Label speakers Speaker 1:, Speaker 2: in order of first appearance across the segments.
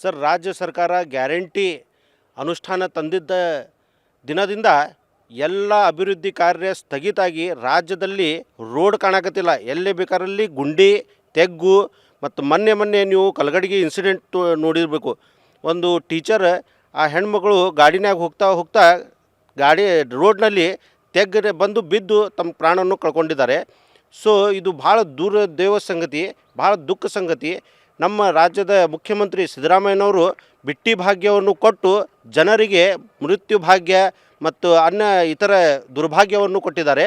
Speaker 1: Sir, ರಾಜ್ಯ ಸರ್ಕಾರ guarantee ಅನುಷ್ಠಾನ ತಂದಿದ್ದ ದಿನದಿಂದ ಎಲ್ಲ ಅಭಿವೃದ್ಧಿ ಕಾರ್ಯ ಸ್ಥಗಿತಾಗಿ ರಾಜ್ಯದಲ್ಲಿ ರೋಡ್ ಕಾಣಕತ್ತಿಲ್ಲ. ಎಲ್ಲಿ ಬೇಕಾರಲ್ಲಿ ಗುಂಡಿ ತೆಗ್ಗು ಮತ್ತು ಮೊನ್ನೆ ನೀವು ಕಲಗಡಿಗೆ ಇನ್ಸಿಡೆಂಟ್ ನೋಡಿರಬೇಕು. ಒಂದು ಟೀಚರ್ ಆ ಹೆಣ್ಮಗಳು ಗಾಡಿನಾಗ ಹೋಗ್ತಾ ಗಾಡಿ ರೋಡ್ನಲ್ಲಿ ತೆಗ್ಗರೆ ಬಂದು ಬಿದ್ದು ತಮ್ಮ ಪ್ರಾಣವನ್ನು ಕಳ್ಕೊಂಡಿದ್ದಾರೆ. ಸೊ ಇದು ಭಾಳ ದುರ್ದೈವ ಸಂಗತಿ, ಭಾಳ ದುಃಖ ಸಂಗತಿ. ನಮ್ಮ ರಾಜ್ಯದ ಮುಖ್ಯಮಂತ್ರಿ ಸಿದ್ದರಾಮಯ್ಯನವರು ಬಿಟ್ಟಿ ಭಾಗ್ಯವನ್ನು ಕೊಟ್ಟು ಜನರಿಗೆ ಮೃತ್ಯು ಭಾಗ್ಯ ಮತ್ತು ಇತರ ದುರ್ಭಾಗ್ಯವನ್ನು ಕೊಟ್ಟಿದ್ದಾರೆ.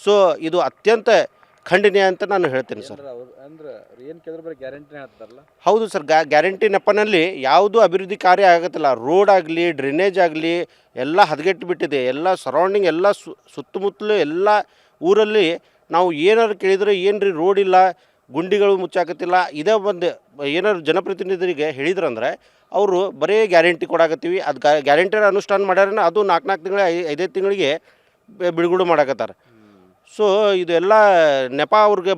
Speaker 1: ಸೊ ಇದು ಅತ್ಯಂತ ಖಂಡನೀಯ ಅಂತ ನಾನು ಹೇಳ್ತೇನೆ ಸರ್. ಹೌದು ಸರ್, ಗ್ಯಾರಂಟಿ ನೆಪನಲ್ಲಿ ಯಾವುದೂ ಅಭಿವೃದ್ಧಿ ಕಾರ್ಯ ಆಗತ್ತಿಲ್ಲ. ರೋಡ್ ಆಗಲಿ, ಡ್ರೈನೇಜ್ ಆಗಲಿ ಎಲ್ಲ ಹದಗೆಟ್ಟು ಬಿಟ್ಟಿದೆ. ಎಲ್ಲ ಸರೌಂಡಿಂಗ್ ಎಲ್ಲ ಸುತ್ತಮುತ್ತಲು ಎಲ್ಲ ಊರಲ್ಲಿ ನಾವು ಏನಾರು ಕೇಳಿದರೆ ಏನು ರೀ ರೋಡ್ ಇಲ್ಲ, ಗುಂಡಿಗಳು ಮುಚ್ಚಾಕತ್ತಿಲ್ಲ, ಇದೇ ಒಂದು ಏನಾರು ಜನಪ್ರತಿನಿಧಿಗಳಿಗೆ ಹೇಳಿದ್ರಂದ್ರೆ ಅವರು ಬರೀ ಗ್ಯಾರಂಟಿ ಕೊಡಾಕತ್ತೀವಿ, ಅದು ಗ್ಯಾರಂಟಿ ಅನುಷ್ಠಾನ ಮಾಡ್ಯಾರ, ಅದು 4 ತಿಂಗಳ 5 ತಿಂಗಳಿಗೆ ಬಿಡುಗಡೆ ಮಾಡಾಕತ್ತಾರೆ. ಸೊ ಇದೆಲ್ಲ ನೆಪ ಅವ್ರಿಗೆ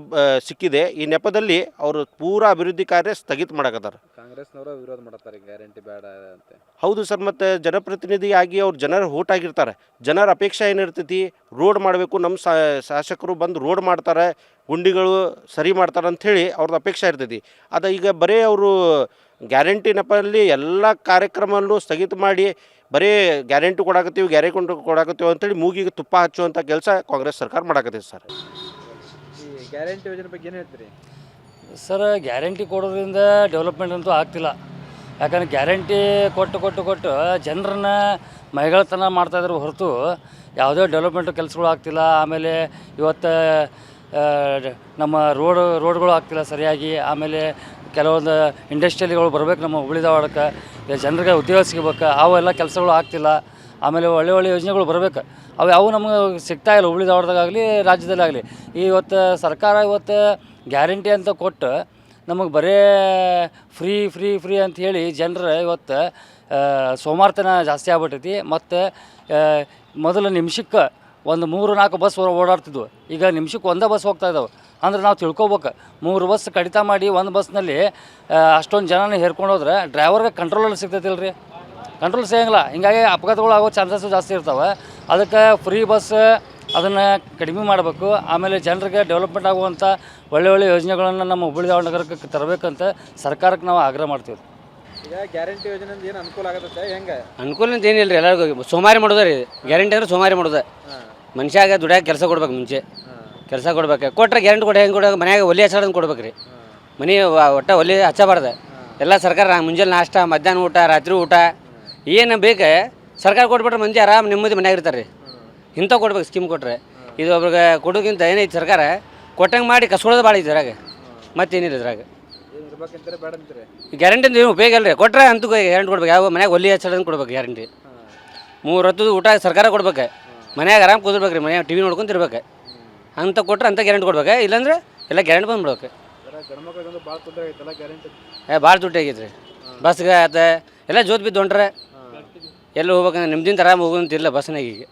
Speaker 1: ಸಿಕ್ಕಿದೆ. ಈ ನೆಪದಲ್ಲಿ ಅವರು ಪೂರಾ ಅಭಿವೃದ್ಧಿ ಕಾರ್ಯ ಸ್ಥಗಿತ ಮಾಡಕತ್ತಾರೆ.
Speaker 2: ಕಾಂಗ್ರೆಸ್ನವರು ವಿರೋಧ ಮಾಡ್ತಾರೆ ಗ್ಯಾರಂಟಿ ಬೇಡ ಅಂತ.
Speaker 1: ಹೌದು ಸರ್, ಮತ್ತು ಜನಪ್ರತಿನಿಧಿಯಾಗಿ ಅವ್ರು ಜನರ ಓಟ್ ಆಗಿರ್ತಾರೆ. ಜನರ ಅಪೇಕ್ಷೆ ಏನಿರ್ತೈತಿ, ರೋಡ್ ಮಾಡಬೇಕು, ನಮ್ಮ ಶಾಸಕರು ಬಂದು ರೋಡ್ ಮಾಡ್ತಾರೆ, ಗುಂಡಿಗಳು ಸರಿ ಮಾಡ್ತಾರೆ ಅಂಥೇಳಿ ಅವ್ರದ್ದು ಅಪೇಕ್ಷೆ ಇರ್ತೈತಿ. ಅದು ಈಗ ಬರೀ ಅವರು ಗ್ಯಾರಂಟಿ ನೆಪದಲ್ಲಿ ಎಲ್ಲ ಕಾರ್ಯಕ್ರಮವನ್ನು ಸ್ಥಗಿತ ಮಾಡಿ ಬರೀ ಗ್ಯಾರಂಟಿ ಕೊಡಾಕತ್ತೀವಿ ಅಂತೇಳಿ ಮೂಗಿಗೆ ತುಪ್ಪ ಹಚ್ಚುವಂಥ ಕೆಲಸ ಕಾಂಗ್ರೆಸ್ ಸರ್ಕಾರ ಮಾಡಾಕತ್ತೈತಿ ಸರ್.
Speaker 2: ಈ ಗ್ಯಾರಂಟಿ ಯೋಜನೆ ಬಗ್ಗೆ ಏನು ಹೇಳ್ತೀರಿ
Speaker 3: ಸರ್? ಗ್ಯಾರಂಟಿ ಕೊಡೋದ್ರಿಂದ ಡೆವಲಪ್ಮೆಂಟ್ ಅಂತೂ ಆಗ್ತಿಲ್ಲ. ಯಾಕಂದರೆ ಗ್ಯಾರಂಟಿ ಕೊಟ್ಟು ಜನರನ್ನ ಮೈಗಳತನ ಮಾಡ್ತಾಯಿದ್ರು ಹೊರತು ಯಾವುದೇ ಡೆವಲಪ್ಮೆಂಟ್ ಕೆಲಸಗಳು ಆಗ್ತಿಲ್ಲ. ಆಮೇಲೆ ಇವತ್ತು ನಮ್ಮ ರೋಡ್ಗಳು ಆಗ್ತಿಲ್ಲ ಸರಿಯಾಗಿ. ಆಮೇಲೆ ಕೆಲವೊಂದು ಇಂಡಸ್ಟ್ರಿಯಲ್ಗಳು ಬರಬೇಕು ನಮ್ಮ ಹುಬ್ಬಳ್ಳಿ ಧಾರವಾಡಕ್ಕೆ, ಜನರಿಗೆ ಉದ್ಯೋಗ ಸಿಗಬೇಕು, ಅವೆಲ್ಲ ಕೆಲಸಗಳು ಆಗ್ತಿಲ್ಲ. ಆಮೇಲೆ ಒಳ್ಳೆ ಯೋಜನೆಗಳು ಬರಬೇಕು, ಅವು ನಮಗೆ ಸಿಗ್ತಾಯಿಲ್ಲ ಹುಬ್ಬಳ್ಳಿ ಧಾರವಾಡದಾಗಲಿ ರಾಜ್ಯದಲ್ಲಾಗಲಿ. ಇವತ್ತು ಸರ್ಕಾರ ಗ್ಯಾರಂಟಿ ಅಂತ ಕೊಟ್ಟು ನಮಗೆ ಬರೀ ಫ್ರೀ ಅಂತ ಹೇಳಿ ಜನರು ಇವತ್ತು ಸೋಮಾರ್ತನ ಜಾಸ್ತಿ ಆಗ್ಬಿಟ್ಟೈತಿ. ಮತ್ತು ಮೊದಲು ನಿಮಿಷಕ್ಕೆ ಒಂದು 3-4 ಬಸ್ ಓಡಾಡ್ತಿದ್ವು, ಈಗ ನಿಮಿಷಕ್ಕೆ ಒಂದೇ ಬಸ್ ಹೋಗ್ತಾ ಇದ್ದಾವೆ. ಅಂದ್ರೆ ನಾವು ತಿಳ್ಕೊಬೇಕು, 3 ಬಸ್ ಕಡಿತ ಮಾಡಿ ಒಂದು ಬಸ್ನಲ್ಲಿ ಅಷ್ಟೊಂದು ಜನನ ಹೇರ್ಕೊಂಡು ಹೋದ್ರೆ ಡ್ರೈವರ್ಗೆ ಕಂಟ್ರೋಲಲ್ಲಿ ಸಿಗ್ತೈತಿಲ್ಲ ರೀ, ಕಂಟ್ರೋಲ್ ಸಿಗಂಗಿಲ್ಲ. ಹಿಂಗಾಗಿ ಅಪಘಾತಗಳು ಆಗೋ ಚಾನ್ಸಸ್ಸು ಜಾಸ್ತಿ ಇರ್ತಾವೆ. ಅದಕ್ಕೆ ಫ್ರೀ ಬಸ್ ಅದನ್ನು ಕಡಿಮೆ ಮಾಡಬೇಕು. ಆಮೇಲೆ ಜನರಿಗೆ ಡೆವಲಪ್ಮೆಂಟ್ ಆಗುವಂಥ ಒಳ್ಳೆ ಯೋಜನೆಗಳನ್ನು ನಮ್ಮ ಹುಬ್ಬಳ್ಳಿ ಧಾರವಾಡ ನಗರಕ್ಕೆ ತರಬೇಕಂತ ಸರ್ಕಾರಕ್ಕೆ ನಾವು ಆಗ್ರಹ ಮಾಡ್ತೀವಿ.
Speaker 2: ಈಗ ಗ್ಯಾರಂಟಿ ಯೋಜನೆಯಿಂದ ಏನು ಅನುಕೂಲ ಆಗುತ್ತೆ? ಹೆಂಗೆ
Speaker 4: ಅನುಕೂಲ ಅಂತ ಏನಿಲ್ಲ ರೀ, ಎಲ್ಲರಿಗೂ ಸೋಮಾರಿ ಮಾಡೋದು ರೀ. ಗ್ಯಾರಂಟಿ ಅಂದ್ರೆ ಸೋಮಾರಿ ಮಾಡೋದು. ಮನುಷ್ಯಾಗ ದುಡ್ಯಾಗ ಕೆಲಸ ಕೊಡ್ಬೇಕು, ಮುಂಚೆ ಕೆಲಸ ಕೊಡ್ಬೇಕು. ಕೊಟ್ಟರೆ ಗ್ಯಾರಂಟಿ ಹೆಂಗೆ ಕೊಡೋಕೆ ಮನ್ಯಾಗ ಒಲೆ ಹಚ್ಚೋದನ್ನು ಕೊಡ್ಬೇಕು ರೀ. ಮನೆ ಒಟ್ಟು ಒಲೆ ಹಚ್ಚಬಾರ್ದು. ಎಲ್ಲ ಸರ್ಕಾರ ಮುಂಜಾನೆ ನಾಷ್ಟ, ಮಧ್ಯಾಹ್ನ ಊಟ, ರಾತ್ರಿ ಊಟ ಏನು ಬೇಕು ಸರ್ಕಾರ ಕೊಟ್ಬಿಟ್ರೆ ಮಂದಿ ಆರಾಮ್ ನೆಮ್ಮದಿ ಮನ್ಯಾಗ ಇರ್ತಾರೆ ರೀ. ಇಂಥವು ಕೊಡ್ಬೇಕು ಸ್ಕೀಮ್ ಕೊಟ್ಟರೆ. ಇದು ಒಬ್ರಿಗೆ ಕೊಡೋಕ್ಕಿಂತ ಏನೈತಿ ಸರ್ಕಾರ ಕೊಟ್ಟಂಗೆ ಮಾಡಿ ಕಸ್ಕೊಳ್ಳೋದು ಭಾಳ ಐತಿ ಇದ್ರಾಗ, ಮತ್ತೇನಿಲ್ಲ ಇದ್ರಾಗ. ಗ್ಯಾರಂಟಿ ಏನು ಉಪಯೋಗ ಇಲ್ಲ ರೀ. ಕೊಟ್ಟರೆ ಅಂತೂ ಗ್ಯಾರಂಟಿ ಕೊಡ್ಬೇಕು. ಯಾವ ಮನ್ಯಾಗ ಒಲೆ ಹಚ್ಚೋದನ್ನು ಕೊಡ್ಬೇಕು ಗ್ಯಾರಂಟಿ. 3 ಹೊತ್ತದ ಊಟ ಸರ್ಕಾರ ಕೊಡ್ಬೇಕು, ಮನ್ಯಾಗ ಆರಾಮ್ ಕೂದಿರ್ಬೇಕು ರೀ, ಮನ್ಯಾಗ ಟಿವಿ ನೋಡ್ಕೊಂತಿರ್ಬೇಕು. ಅಂತ ಕೊಟ್ಟರೆ ಅಂತ ಗ್ಯಾರಂಟಿ ಕೊಡ್ಬೇಕು. ಇಲ್ಲಾಂದ್ರೆ ಎಲ್ಲ ಗ್ಯಾರಂಟಿ ಬಂದ್ಬಿಡ್ಬೇಕು. ಭಾಳ ದುಡ್ಡು ಆಗೈತೆ ರೀ. ಬಸ್ಗೆ ಆತ ಎಲ್ಲ ಜೋತ್ ಬಿದ್ದು ಹೊಂಟ್ರೆ ಎಲ್ಲಿ ಹೋಗ್ಬೇಕಂದ್ರೆ ನಿಮ್ದಿಂದ ಆರಾಮ್ ಹೋಗೋಂತಿಲ್ಲ ಬಸ್ನಾಗ. ಈಗ